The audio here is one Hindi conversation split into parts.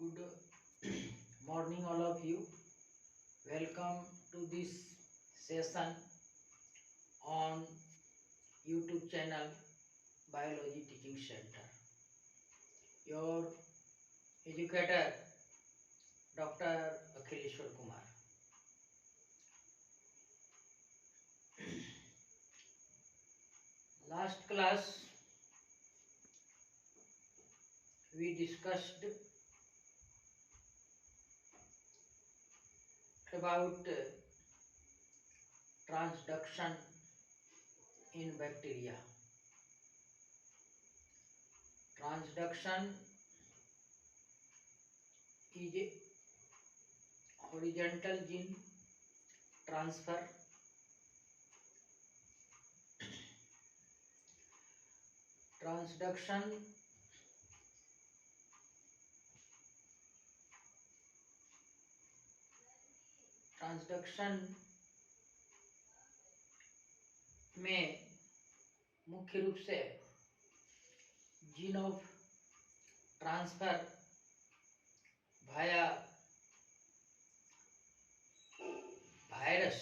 Good morning, all of you. Welcome to this session on YouTube channel Biology Teaching Center. Your educator, Dr. Akhileshwar Kumar. Last class, we discussed about transduction in bacteria. Transduction is a horizontal gene transfer transduction में मुख्य रूप से gene of transfer via virus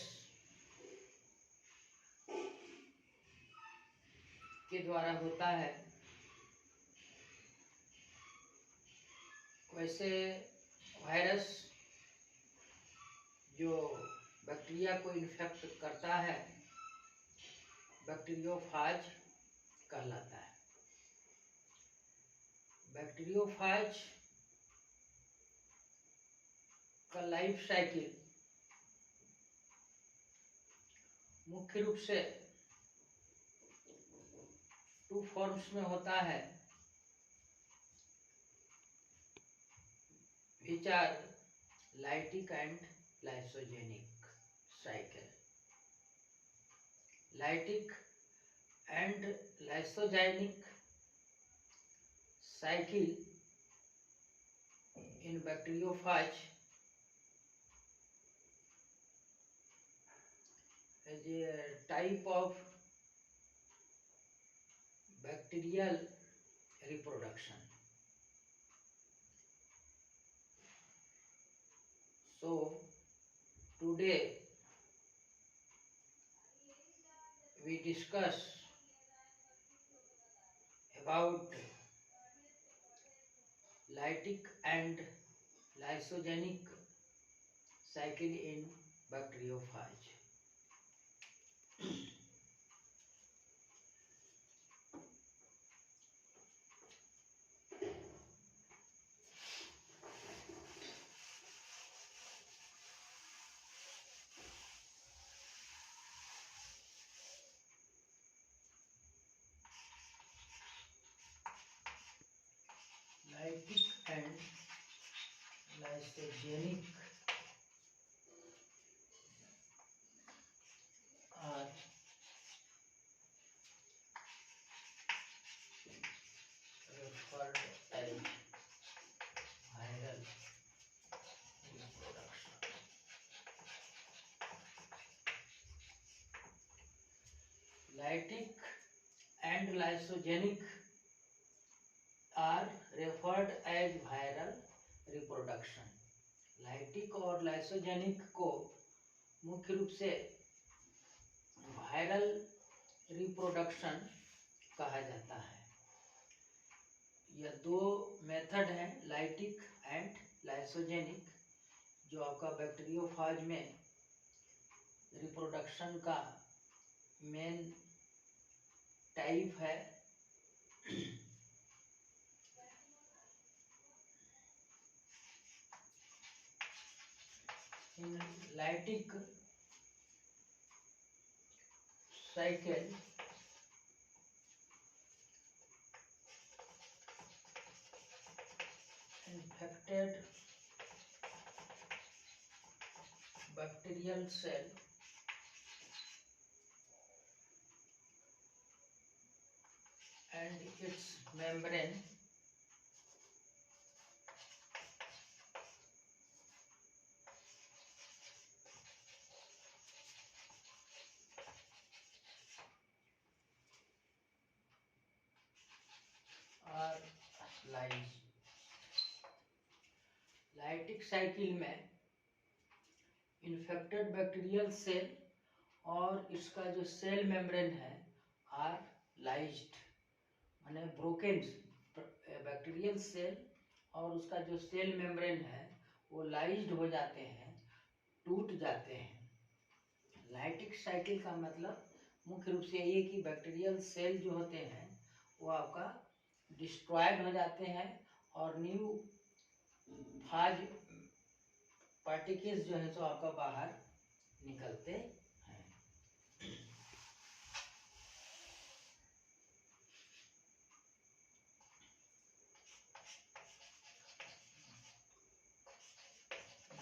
के द्वारा होता है। वैसे वायरस जो बैक्टीरिया को इन्फेक्ट करता है बैक्टीरियोफाज कहलाता है। बैक्टीरियोफाज का लाइफ साइकिल मुख्य रूप से टू फॉर्म्स में होता है, which are lytic and lysogenic cycle. Lytic and lysogenic cycle in bacteriophage is a type of bacterial reproduction. So today we discuss about lytic and lysogenic cycle in bacteriophage. Lytic and lysogenic are referred as viral reproduction. Lytic and lysogenic are referred as viral reproduction. Lytic और लाइसोजेनिक को मुख्य रूप से वायरल रिप्रोडक्शन कहा जाता है। यह दो मेथड हैं, लाइटिक एंड लाइसोजेनिक, जो आपका बैक्टीरियोफाज में रिप्रोडक्शन का मेन टाइप है। In lytic cycle, infected bacterial cell and its membrane are lysed. Lytic cycle में इन्फेक्टेड बैक्टीरियल सेल और इसका जो सेल मेम्ब्रेन है आर लाइज्ड, माने ब्रोकन। बैक्टीरियल सेल और उसका जो सेल मेम्ब्रेन है वो लाइज्ड हो जाते हैं, टूट जाते हैं। लाइटिक साइकिल का मतलब मुख्य रूप से यही है कि बैक्टीरियल सेल जो होते हैं वो आपका डिस्ट्रॉयड हो जाते हैं और न्यू फाज पार्टिकल्स जो है तो आपका बाहर निकलते हैं।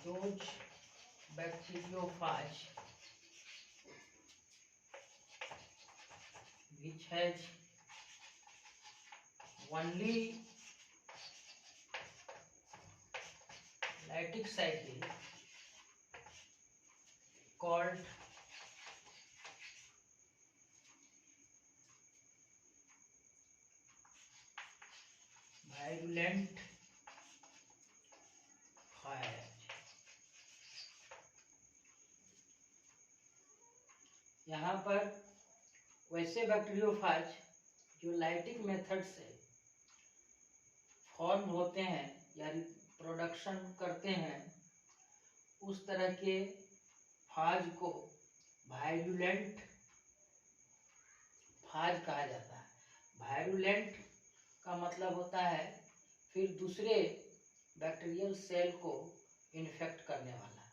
Those bacteriophage which has only lytic cycle called virulent phage। यहाँ पर वैसे बैक्टीरियोफाज जो लाइटिक मेथड से फॉर्म होते हैं या प्रोडक्शन करते हैं, उस तरह के फाज को वायरुलेंट फाज कहा जाता है। वायरुलेंट का मतलब होता है फिर दूसरे बैक्टीरियल सेल को इन्फेक्ट करने वाला।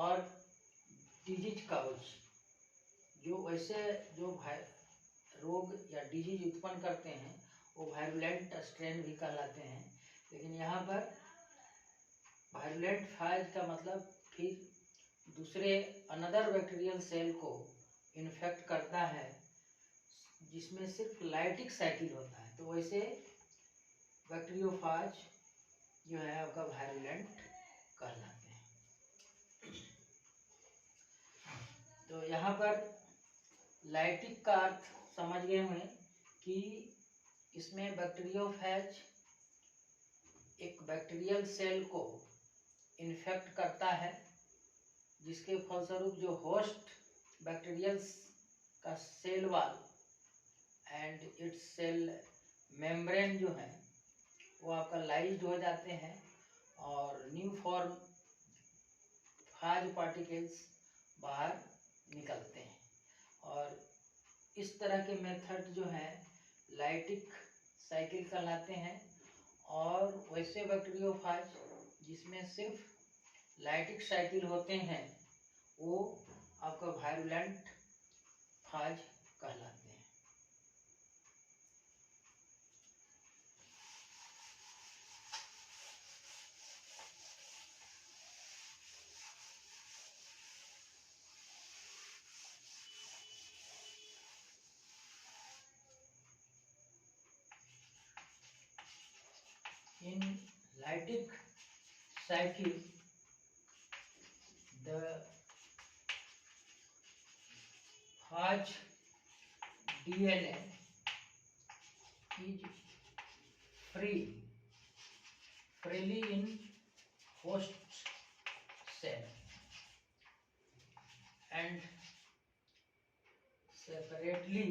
और डिजीज काउज जो वैसे जो रोग या डिजीज उत्पन्न करते हैं वो वायरुलेंट स्ट्रेन भी कहलाते हैं। लेकिन यहाँ पर वायरुलेंट फाज का मतलब फिर दूसरे अनदर बैक्टीरियल सेल को इन्फेक्ट करता है जिसमें सिर्फ लाइटिक साइकिल होता है। तो वैसे बैक्टीरियोफाज जो है आपका वायरुलेंट कहलाते हैं। तो यहाँ पर लाइटिक का अर्थ समझ गए हुए कि इसमें बैक्टीरियोफेज एक बैक्टीरियल सेल को इन्फेक्ट करता है, जिसके फलस्वरूप जो होस्ट बैक्टीरियल का cell wall and its cell membrane जो है वो आपका लाइज्ड हो जाते हैं और न्यू फॉर्म फाज पार्टिकल्स बाहर निकलते हैं। और इस तरह के मेथड जो है लाइटिक साइकिल कहलाते हैं। और वैसे बैक्टीरियोफाज जिसमें सिर्फ लाइटिक साइकिल होते हैं वो आपका वायरुलेंट फाज कहलाते हैं। In lytic cycle, the phage DNA is freely in host cell and separately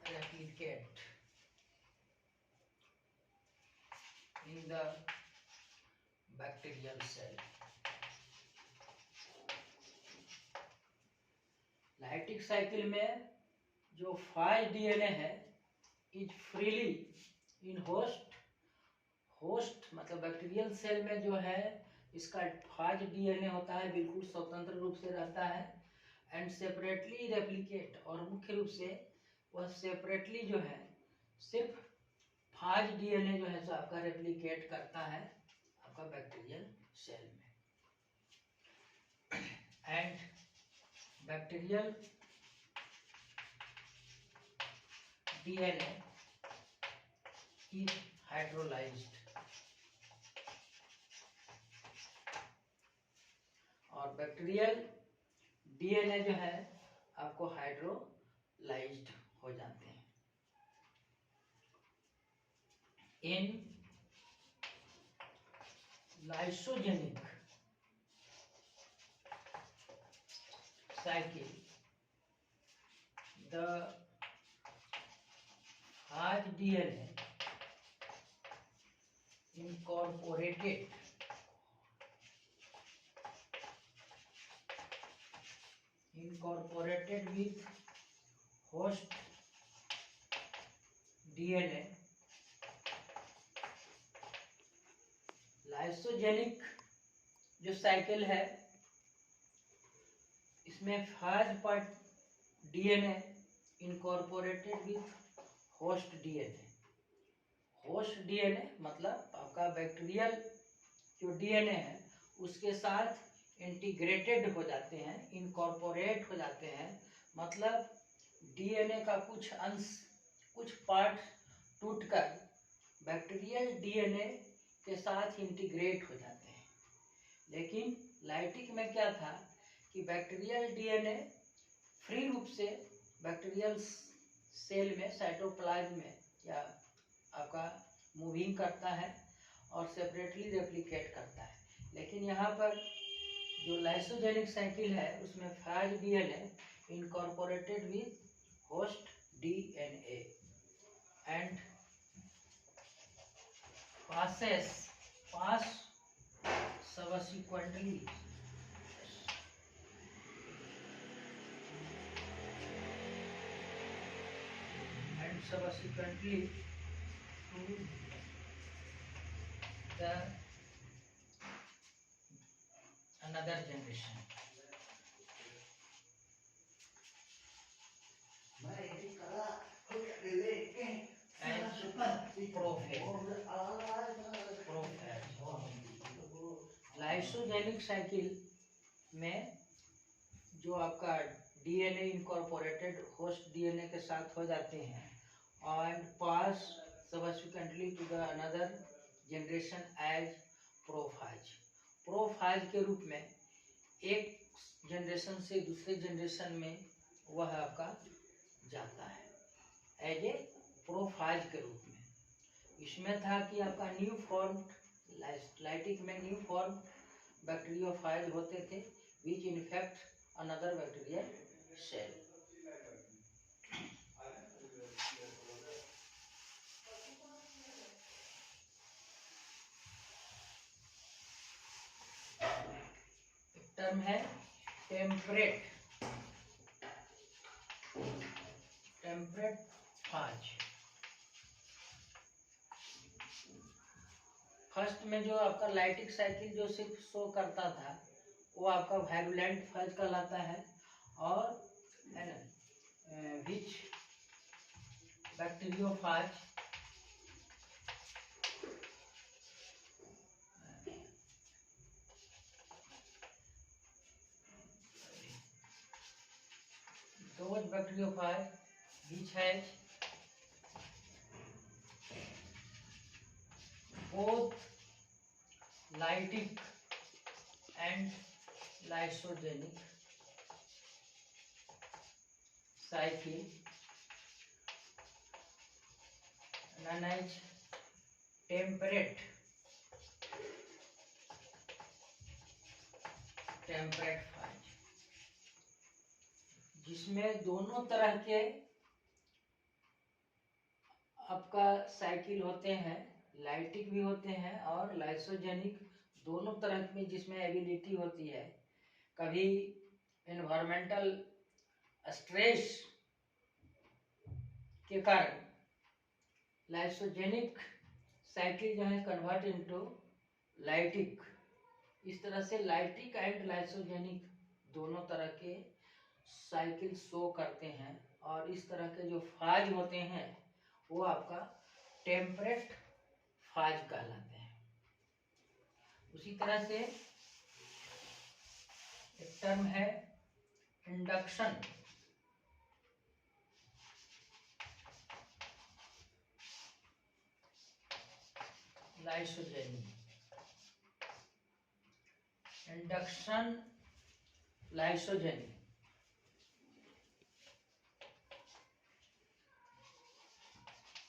replicate in the bacterial cell। Lytic cycle में जो फाज डीएनए है इज फ्रीली इन होस्ट मतलब बैक्टीरियल सेल में जो है इसका फाज डीएनए होता है, बिल्कुल स्वतंत्र रूप से रहता है एंड सेपरेटली रेप्लिकेट, और मुख्य रूप से वह सेपरेटली जो है सिर्फ फाज डीएनए जो है सो आपका रेप्लिकेट करता है आपका बैक्टीरियल सेल में। And bacterial DNA is hydrolysed, और बैक्टीरियल डीएनए जो है आपको हाइड्रोलाइज्ड हो जाते हैं। In lysogenic cycle, the Phage DNA incorporated with host DNA, lysogenic जो साइकिल है इसमें phage part DNA incorporated with host DNA. Host DNA मतलब आपका बैक्टीरियल जो डीएनए है उसके साथ इंटीग्रेटेड हो जाते हैं, इनकॉर्पोरेट हो जाते हैं, मतलब डीएनए का कुछ अंश, कुछ पार्ट टूटकर बैक्टीरियल डीएनए के साथ इंटीग्रेट हो जाते हैं। लेकिन लाइटिक में क्या था कि बैक्टीरियल डीएनए फ्री रूप से बैक्टीरियल सेल में, साइटोप्लाज्म में या आपका मूविंग करता है और सेपरेटली रेप्लिकेट करता है। लेकिन यहाँ पर जो लाइसोजेनिक साइकिल है उसमें phage DNA incorporated with host DNA and pass subsequently to the another generation and lysogenic cycle में जो आपका डीएनए इनकॉर्पोरेटेड होस्ट डीएनए के साथ हो जाते हैं and pass subsequently to the another generation as प्रोफाज। प्रोफाज के रूप में एक जनरेशन से दूसरे जनरेशन में वह आपका जाता है एज ए प्रोफाज के रूप में। इसमें था कि आपका न्यू फॉर्म लाइटिक में न्यू फॉर्म बैक्टीरियोफाज होते थे which infect another bacterial cell. Term है टेम्परेट फाज। फर्स्ट में जो आपका लाइटिक साइकिल जो सिर्फ शो करता था वो आपका वायरुलेंट फाज कहलाता है और है ना विच bacteriophage those bacteriophage which has both lytic and lysogenic cycle known as temperate फाज, जिसमें दोनों तरह के आपका साइकिल होते हैं, लाइटिक भी होते हैं और लाइसोजेनिक, दोनों तरह में जिसमें एबिलिटी होती है। कभी एनवायरमेंटल स्ट्रेस के कारण लाइसोजेनिक साइकिल जो है कन्वर्ट इनटू लाइटिक। इस तरह से लाइटिक एंड लाइसोजेनिक दोनों तरह के साइकिल शो करते हैं और इस तरह के जो फाज होते हैं वो आपका टेम्परेट फाज कहलाते हैं। उसी तरह से एक टर्म है induction lysogenic. Induction lysogenic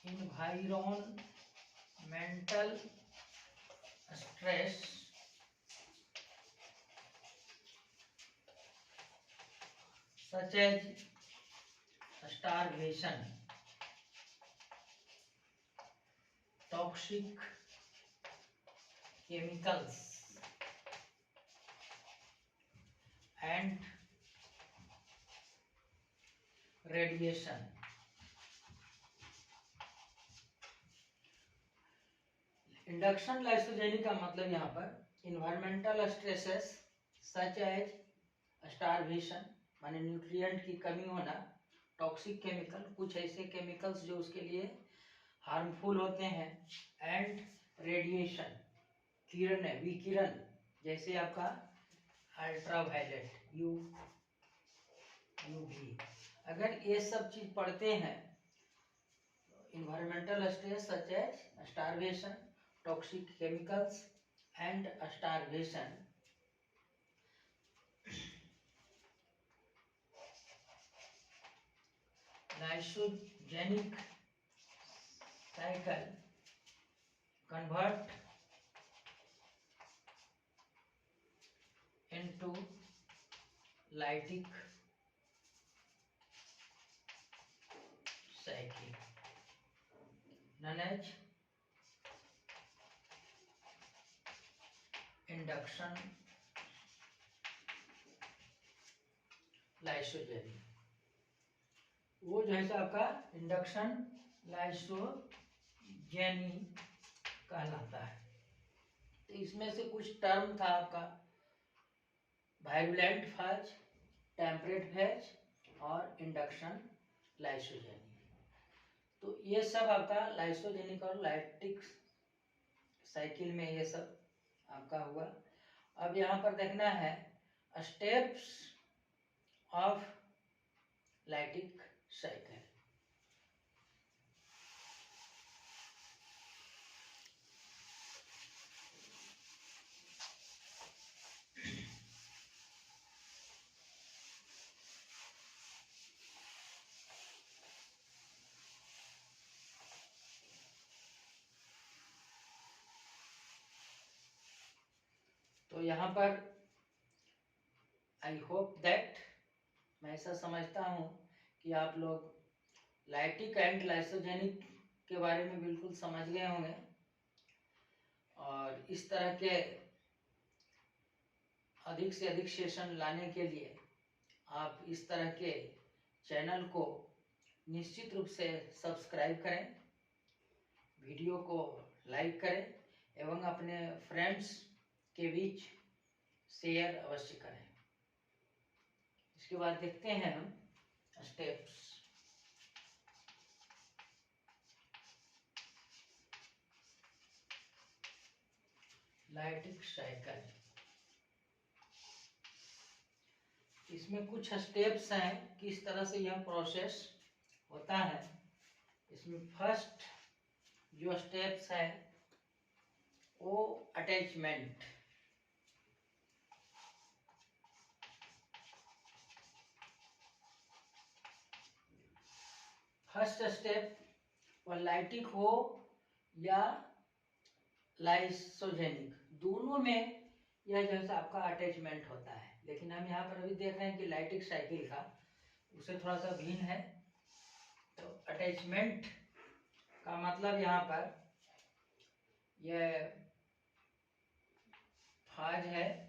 environmental stress such as starvation, toxic chemicals and radiation. Induction lysogeny का मतलब यहाँ पर environmental stresses such as starvation माने न्यूट्रिएंट की कमी होना, टॉक्सिक केमिकल कुछ ऐसे केमिकल्स जो उसके लिए हार्मफुल होते हैं, एंड रेडिएशन किरण है, विकिरण जैसे आपका अल्ट्रावायलेट यूवी। अगर ये सब चीज पढ़ते हैं, environmental stress such as starvation, toxic chemicals and starvation, lysogenic cycle convert into lytic cycle known as induction lysogeny. वो जो है आपका इंडक्शन लाइसोजेनी कहलाता है। तो इसमें से कुछ टर्म था आपका वायलेंट फेज, टेम्परेट फेज और इंडक्शन लाइसोजेनी। तो ये सब आपका लाइसोजेनिक और लाइटिक साइकिल में ये सब आपका हुआ। अब यहाँ पर देखना है स्टेप्स ऑफ लाइटिक साइकिल। तो यहाँ पर आई होप दैट, मैं ऐसा समझता हूँ कि आप लोग लाइटिक एंड लाइसोजेनिक के बारे में बिल्कुल समझ गए होंगे, और इस तरह के अधिक से अधिक सेशन लाने के लिए आप इस तरह के चैनल को निश्चित रूप से सब्सक्राइब करें, वीडियो को लाइक करें एवं अपने फ्रेंड्स के बीच शेयर अवश्य करें। इसके बाद देखते हैं हम स्टेप्स। लाइटिक साइकिल, इसमें कुछ स्टेप्स हैं किस तरह से यह प्रोसेस होता है। इसमें फर्स्ट जो स्टेप्स है वो अटैचमेंट। फर्स्ट स्टेप वह लाइटिक हो या लाइसोजेनिक, दोनों में यह जैसा आपका अटैचमेंट होता है। लेकिन हम यहाँ पर अभी देख रहे हैं कि लाइटिक साइकिल का उसे थोड़ा सा भिन्न है। तो अटैचमेंट का मतलब यहाँ पर यह फाज है,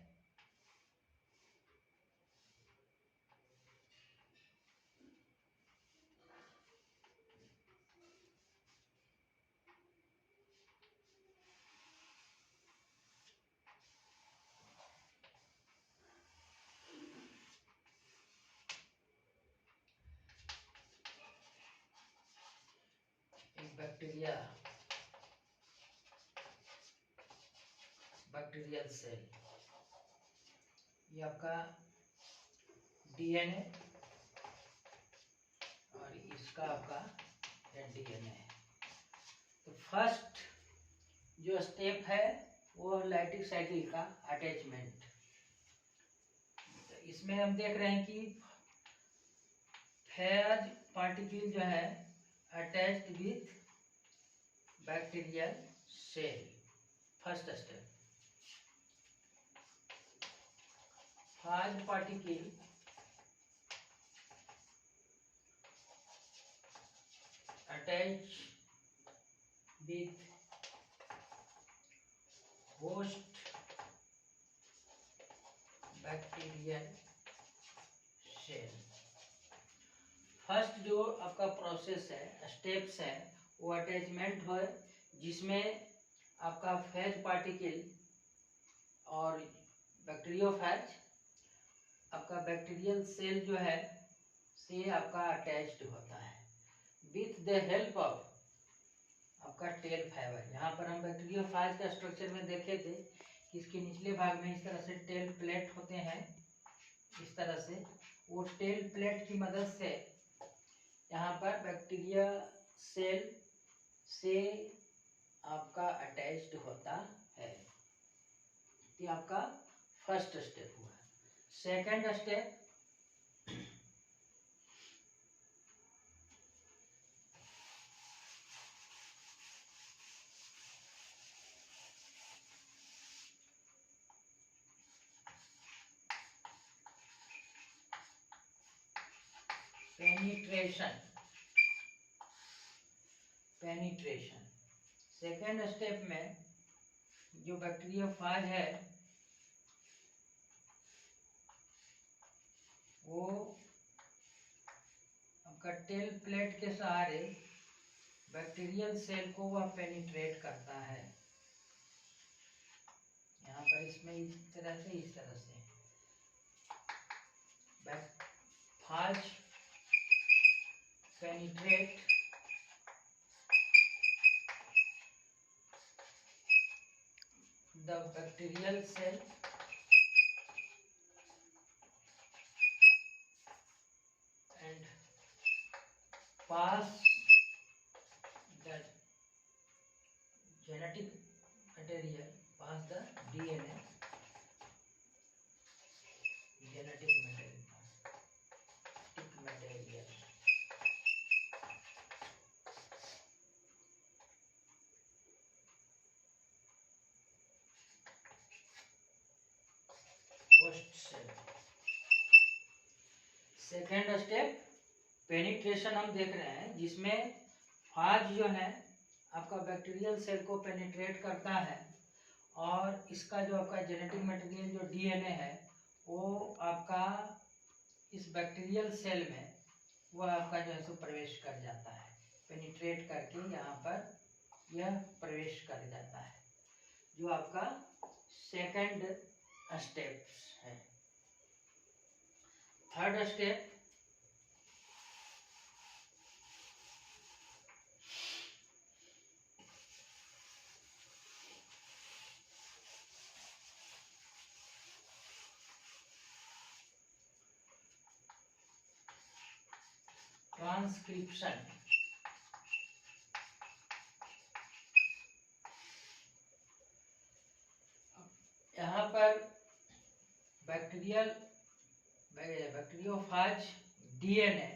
बैक्टीरियल सेल, ये आपका डीएनए और इसका आपका डीएनए है। तो फर्स्ट जो स्टेप है वो लाइटिक साइकिल का अटैचमेंट। तो इसमें हम देख रहे हैं कि फेज पार्टिकल जो है attached with bacterial cell, first step. phage particle attach with host bacterial cell. First जो आपका प्रोसेस है, स्टेप्स है, वो अटैचमेंट है, जिसमें आपका फेज पार्टिकल और बैक्टीरियोफेज आपका बैक्टीरियल सेल जो है से आपका अटैच्ड होता है विथ द हेल्प ऑफ आपका टेल फाइबर। यहाँ पर हम बैक्टीरियोफेज का स्ट्रक्चर में देखे थे कि इसके निचले भाग में इस तरह से टेल प्लेट होते हैं, इस तरह से वो टेल प्लेट की मदद से यहाँ पर बैक्टीरिया सेल से आपका अटैच्ड होता है। ये आपका फर्स्ट स्टेप हुआ। Second step, penetration. Penetration second step में जो बैक्टीरियोफेज है वो आपका टेल प्लेट के सहारे बैक्टीरियल सेल को वह पेनिट्रेट करता है। यहाँ पर इसमें इस तरह से bacteriophage penetrate the bacterial cell and pass the genetic material, pass the DNA, genetic material, host cell। Second step penetration हम देख रहे हैं, जिसमें फाज जो है आपका बैक्टीरियल सेल को पेनिट्रेट करता है और इसका जो आपका जेनेटिक मटेरियल जो डीएनए है वो आपका इस बैक्टीरियल सेल में वह आपका जो है सो प्रवेश कर जाता है, पेनिट्रेट करके यहाँ पर यह प्रवेश कर जाता है, जो आपका सेकंड स्टेप है। Third step, transcription. यहाँ पर बैक्टीरियोफेज डीएनए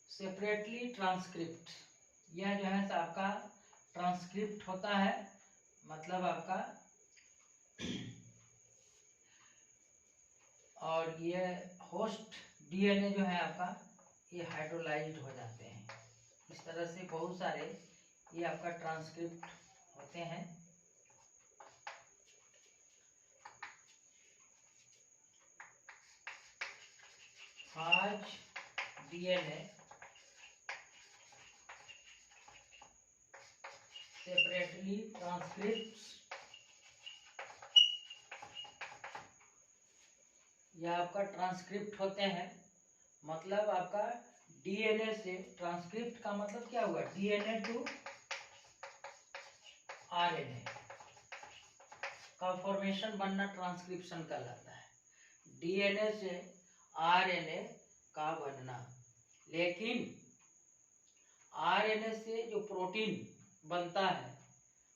सेपरेटली ट्रांसक्रिप्ट, यह जो है आपका ट्रांसक्रिप्ट होता है, मतलब आपका और ये होस्ट डीएनए जो है आपका ये हाइड्रोलाइज्ड हो जाते हैं। इस तरह से बहुत सारे ये आपका ट्रांसक्रिप्ट होते हैं। आज डीएनए सेपरेटली ट्रांसक्रिप्ट्स, यह आपका ट्रांसक्रिप्ट होते हैं, मतलब आपका डीएनए से ट्रांसक्रिप्ट का मतलब क्या हुआ, डीएनए टू आरएनए का फॉर्मेशन बनना ट्रांसक्रिप्शन कहलाता है, डीएनए से आरएनए का बनना। लेकिन आरएनए से जो प्रोटीन बनता है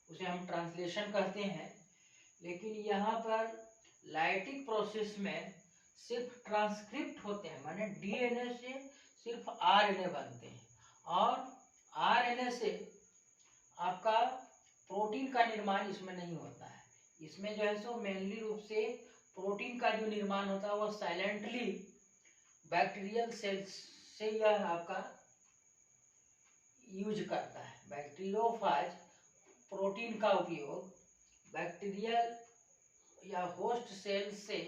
उसे हम ट्रांसलेशन कहते हैं, लेकिन यहाँ पर लाइटिक प्रोसेस में सिर्फ ट्रांसक्रिप्ट होते हैं, माने डीएनए से सिर्फ आरएनए बनते हैं और आरएनए से आपका प्रोटीन का निर्माण इसमें नहीं होता है। इसमें जो है सो मेनली रूप से प्रोटीन का जो निर्माण होता है वो साइलेंटली बैक्टीरियल सेल्स से यह आपका यूज करता है। बैक्टीरियोफाज प्रोटीन का उपयोग बैक्टीरियल या होस्ट सेल से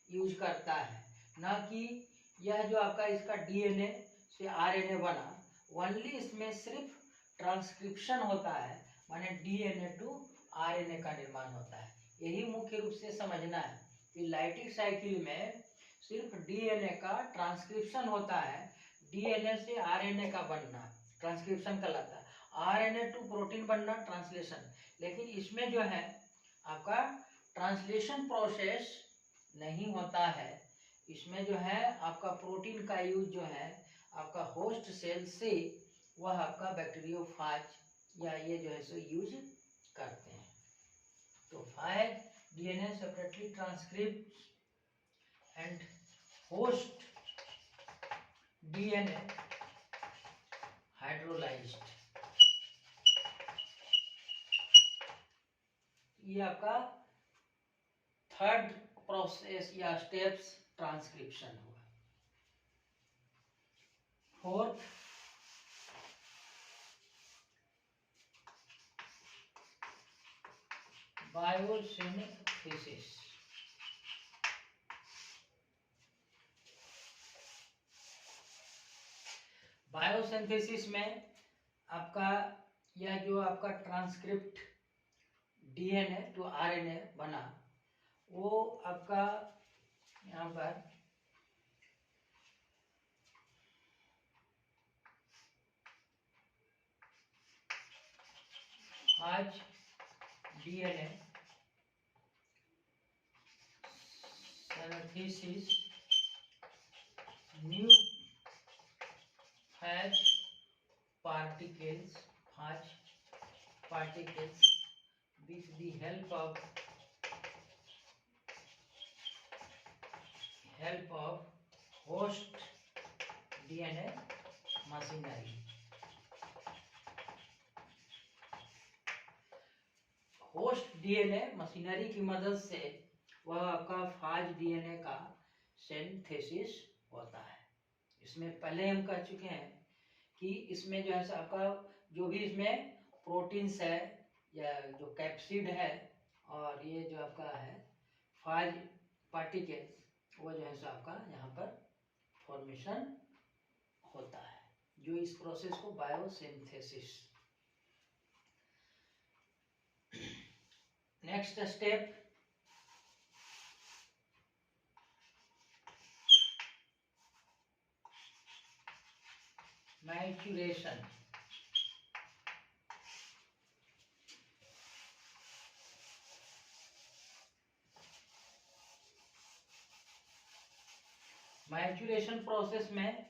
यूज करता है, न कि यह जो आपका इसका डीएनए से आरएनए बना, ओनली इसमें सिर्फ ट्रांसक्रिप्शन होता है, माने डीएनए टू आरएनए का निर्माण होता है। यही मुख्य रूप से समझना है कि लाइटिक साइकिल में सिर्फ डीएनए का ट्रांसक्रिप्शन होता है, डीएनए से आरएनए का बनना ट्रांसक्रिप्शन कहलाता है, आरएनए टू प्रोटीन बनना ट्रांसलेशन। लेकिन इसमें जो है आपका ट्रांसलेशन प्रोसेस नहीं होता है। इसमें जो है आपका प्रोटीन का यूज जो है आपका होस्ट सेल से वह आपका बैक्टीरियोफाज या ये जो है सो यूज करते हैं। तो phage DNA separately transcript and host DNA hydrolysed. ये आपका थर्ड प्रोसेस या स्टेप्स ट्रांसक्रिप्शन हुआ। Fourth biosynthesis. बायोसिंथेसिस में आपका यह जो आपका ट्रांसक्रिप्ट डीएनए टू आरएनए बना, वो आपका यहाँ पर आज DNA synthesis new Faiz particles with the help of host DNA machinery। Host DNA machinery की मदद से वह आपका फाज डीएनए का सिंथेसिस होता है। इसमें पहले हम कह चुके हैं कि इसमें जो है आपका जो भी इसमें प्रोटीन्स है या जो कैप्सिड है और ये जो आपका है फाज पार्टिकल्स, वो जो है सो आपका यहाँ पर फॉर्मेशन होता है, जो इस प्रोसेस को biosynthesis. Next step maturation. Maturation process में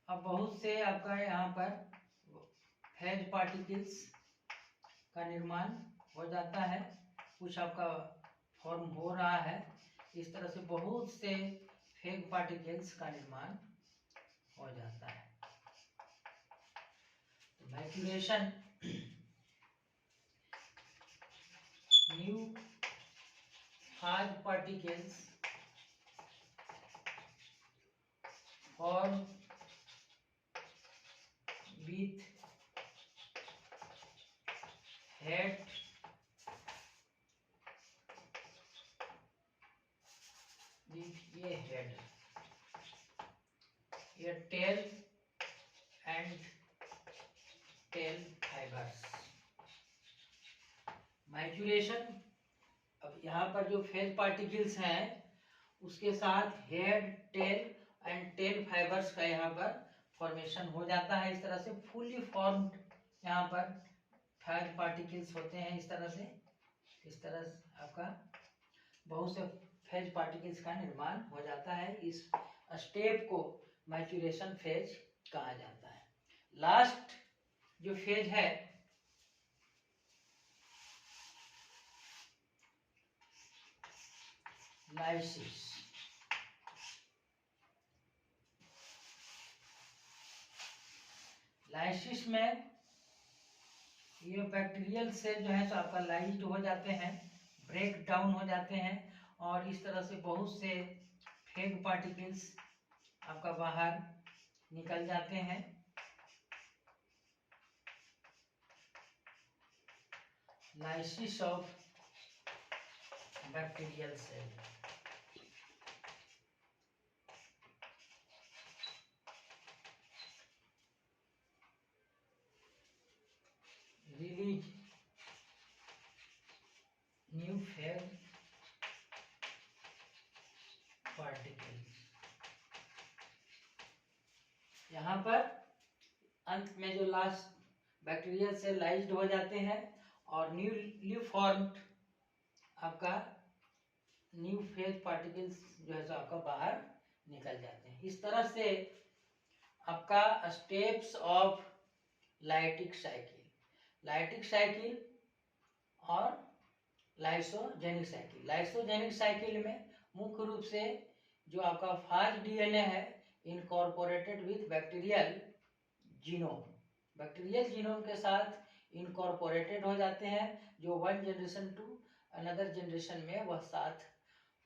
अब बहुत से आपका यहाँ पर फेज पार्टिकल्स का निर्माण हो जाता है, कुछ आपका फॉर्म हो रहा है। इस तरह से बहुत से फेज पार्टिकल्स का निर्माण हो जाता है। तो maturation new phage particles form with head ये हेड, ये tail and tail fibres. Maturation, अब यहाँ पर जो फेज पार्टिकल्स हैं उसके साथ head, tail and tail fibres का यहाँ पर फॉर्मेशन हो जाता है। इस तरह से फुली फॉर्म्ड यहाँ पर फेज पार्टिकल्स होते हैं। इस तरह से आपका बहुत से फेज पार्टिकल्स का निर्माण हो जाता है। इस स्टेप को मैच्यूरेशन फेज कहा जाता है। लास्ट जो फेज है लाइसिस। लाइसिस में ये बैक्टीरियल सेल जो है सो आपका लाइज्ड हो जाते हैं, ब्रेक डाउन हो जाते हैं, और इस तरह से बहुत से फेग पार्टिकल्स आपका बाहर निकल जाते हैं। Lysis of bacterial cell. Release new phage particles. यहाँ पर अंत में जो लास्ट बैक्टीरियल सेल लाइज्ड हो जाते हैं और न्यू फॉर्म्ड आपका न्यू फेज पार्टिकल्स जो है सो आपका बाहर निकल जाते हैं। इस तरह से आपका स्टेप्स ऑफ लाइटिक साइकिल और लाइसोजेनिक साइकिल। लाइसोजेनिक साइकिल में मुख्य रूप से जो आपका फाज डीएनए है इनकॉर्पोरेटेड विथ बैक्टीरियल जीनोम के साथ इनकॉर्पोरेटेड हो जाते हैं, जो one generation to another generation में वह साथ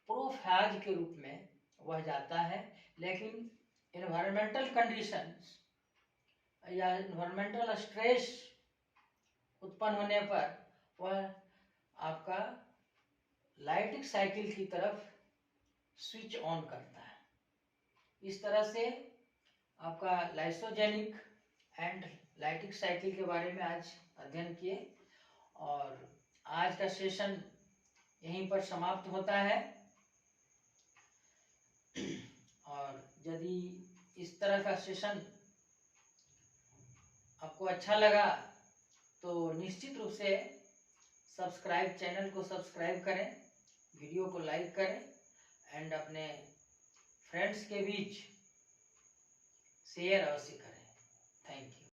प्रोफेज के रूप में वह जाता है। लेकिन इन्वायरमेंटल कंडीशंस या इन्वायरमेंटल स्ट्रेस उत्पन्न होने पर वह आपका लाइटिक साइकिल की तरफ स्विच ऑन करता है। इस तरह से आपका लाइसोजेनिक एंड लाइटिक साइकिल के बारे में आज अध्ययन किए, और आज का सेशन यहीं पर समाप्त होता है। और यदि इस तरह का सेशन आपको अच्छा लगा तो निश्चित रूप से चैनल को सब्सक्राइब करें, वीडियो को लाइक करें एंड अपने फ्रेंड्स के बीच शेयर अवश्य करें। Thank you.